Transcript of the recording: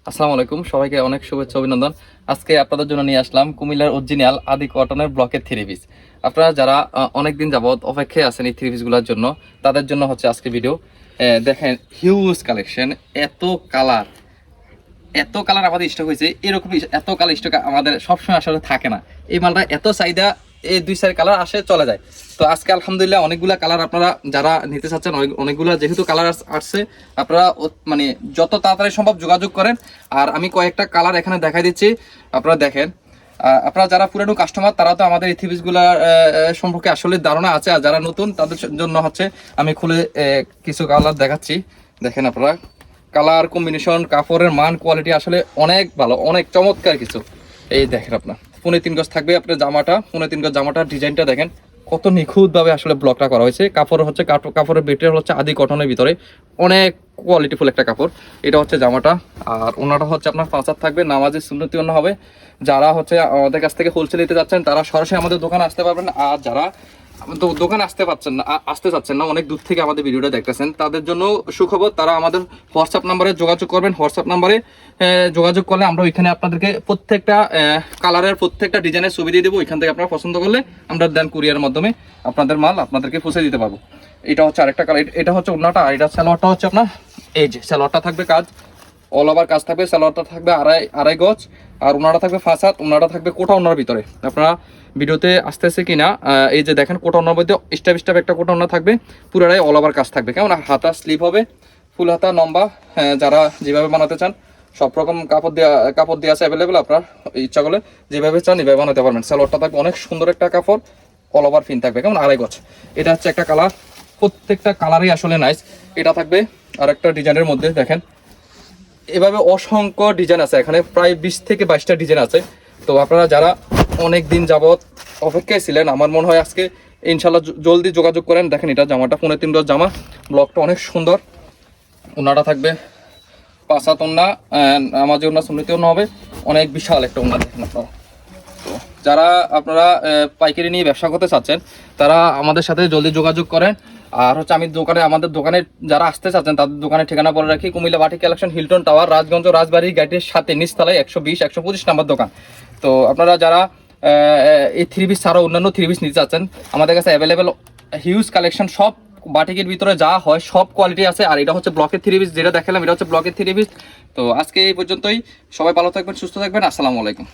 আসসালামু আলাইকুম, সবাইকে অনেক শুভেচ্ছা অভিনন্দন। আজকে আপনাদের জন্য নিয়ে আসলাম কুমিল্লার অরিজিনাল আদি কটনের ব্লকের থ্রি পিস। আপনারা যারা অনেকদিন যাবত অপেক্ষায় আছেন এই থ্রি পিসগুলোর জন্য, তাদের জন্য হচ্ছে আজকে ভিডিও। দেখেন, হিউজ কালেকশন, এত কালার, এত কালার আমাদের স্টক হয়েছে। এরকম এত কালার স্টক আমাদের সবসময় আসলে থাকে না। এই মালটা এত চাহিদা, এই দুই চার কালার আসে চলে যায়। তো আজকে আলহামদুলিল্লাহ অনেকগুলা কালার আপনারা যারা নিতে চাচ্ছেন, অনেকগুলা যেহেতু কালার আসছে, আপনারা মানে যত তাড়াতাড়ি সম্ভব যোগাযোগ করেন। আর আমি কয়েকটা কালার এখানে দেখাই দিচ্ছি, আপনারা দেখেন। আপনারা যারা পুরানো কাস্টমার তারা তো আমাদের এই থ্রি পিসগুলার সম্পর্কে আসলে ধারণা আছে, আর যারা নতুন তাদের জন্য হচ্ছে আমি খুলে কিছু কালার দেখাচ্ছি। দেখেন আপনারা, কালার কম্বিনেশন, কাপড়ের মান, কোয়ালিটি আসলে অনেক ভালো, অনেক চমৎকার কিছু। এই দেখেন, আপনার 3.5 গজ থাকবে আপনার জামাটা। 3.5 গজ জামাটার ডিজাইনটা দেখেন কত নিখুঁতভাবে আসলে ব্লকটা করা হয়েছে। কাপড় হচ্ছে কাপড়ের মেটেরিয়াল হচ্ছে আদি কটনের ভিতরে, অনেক কোয়ালিটিফুল একটা কাপড়। এটা হচ্ছে জামাটা। আর ওনাটা হচ্ছে আপনার 5 হাত থাকবে, নামাজে সুন্নতি ওন্না হবে। যারা হচ্ছে আমাদের কাছ থেকে হোলসেল নিতে যাচ্ছেন তারা সরাসরি আমাদের দোকানে আসতে পারবেন। আর যারা তো দোকানে আসতে চাচ্ছেন না, অনেক দূর থেকে আমাদের ভিডিওটা দেখতেছেন, তাদের জন্য সুখবর, তারা আমাদের হোয়াটসঅ্যাপ নাম্বারে যোগাযোগ করবেন। হোয়াটসঅ্যাপ নাম্বারে যোগাযোগ করলে আমরা ওইখানে আপনাদেরকে প্রত্যেকটা কালারের প্রত্যেকটা ডিজাইনের ছবি দিয়ে দেবো। ওইখান থেকে আপনারা পছন্দ করলে আমরা দেন কুরিয়ারের মাধ্যমে আপনাদের মাল আপনাদেরকে পৌঁছে দিতে পারবো। এটা হচ্ছে আরেকটা কালার, এটা হচ্ছে ওন্নাটা। আর এটা সালোয়ারটা হচ্ছে আপনার, এই যে সালোয়ারটা থাকবে কাজ, অল ওভার কাজ থাকবে। সালোয়ারটা থাকবে আড়াই গজ, আর ওনাটা থাকবে 5 হাত। ওনাটা থাকবে কোটা ওনার ভিতরে। আপনারা ভিডিওতে আসতেছে কিনা, এই যে দেখেন, কোটা ওনার মধ্যে স্টেপ একটা কোটা ওনা থাকবে, পুরাটাই অল ওভার কাজ থাকবে। কেমন হাতা স্লিপ হবে, ফুল হাতা লম্বা। যারা যেভাবে বানাতে চান সব রকম কাপড় দিয়ে আছে অ্যাভেলেবেল। আপনার ইচ্ছা করলে যেভাবে চান এভাবে বানাতে পারবেন। সালোয়ারটা থাকবে অনেক সুন্দর একটা কাপড়, অল ওভার ফিন থাকবে। কেমন আড়াই গজ। এটা হচ্ছে একটা কালার, প্রত্যেকটা কালারই আসলে নাইস। এটা থাকবে আর একটা ডিজাইনের মধ্যে, দেখেন এভাবে অসংখ্য ডিজাইন আছে এখানে, প্রায় 20 থেকে 22টা ডিজাইন আছে। তো আপনারা যারা অনেক দিন যাবত অপেক্ষায় ছিলেন, আমার মনে হয় আজকে ইনশাল্লাহ জলদি যোগাযোগ করেন। দেখেন এটা জামাটা 3.5 গজ জামা, ব্লকটা অনেক সুন্দর। ওনাটা থাকবে 5 হাত ওন্না, আমাদের ওন্না সুন্নতি ওন্না হবে, অনেক বিশাল একটা ওন্না। দেখেন আপনারা, তো যারা আপনারা পাইকারি নিয়ে ব্যবসা করতে চাচ্ছেন তারা আমাদের সাথে জলদি যোগাযোগ করেন। আর হচ্ছে আমি আমাদের দোকানে যারা আসতে চাচ্ছেন তাদের দোকানের ঠিকানা বলে রাখি, Comilla batik collection, Hilton tower, Rajganj Rajbari গেটের সাথে নিচতলায় 120-125 নাম্বার দোকান। তো আপনারা যারা এই থ্রি পিস ছাড়াও অন্যান্য থ্রি পিস নিতে চাচ্ছেন, আমাদের কাছে অ্যাভেলেবেল হিউজ কালেকশন, সব বাটিকের ভিতরে যা হয় সব কোয়ালিটি আছে। আর এটা হচ্ছে ব্লকের থ্রি পিস, যেটা দেখালাম এটা হচ্ছে ব্লকের থ্রি পিস। তো আজকে এই পর্যন্তই, সবাই ভালো থাকবেন, সুস্থ থাকবেন, আসসালামু আলাইকুম।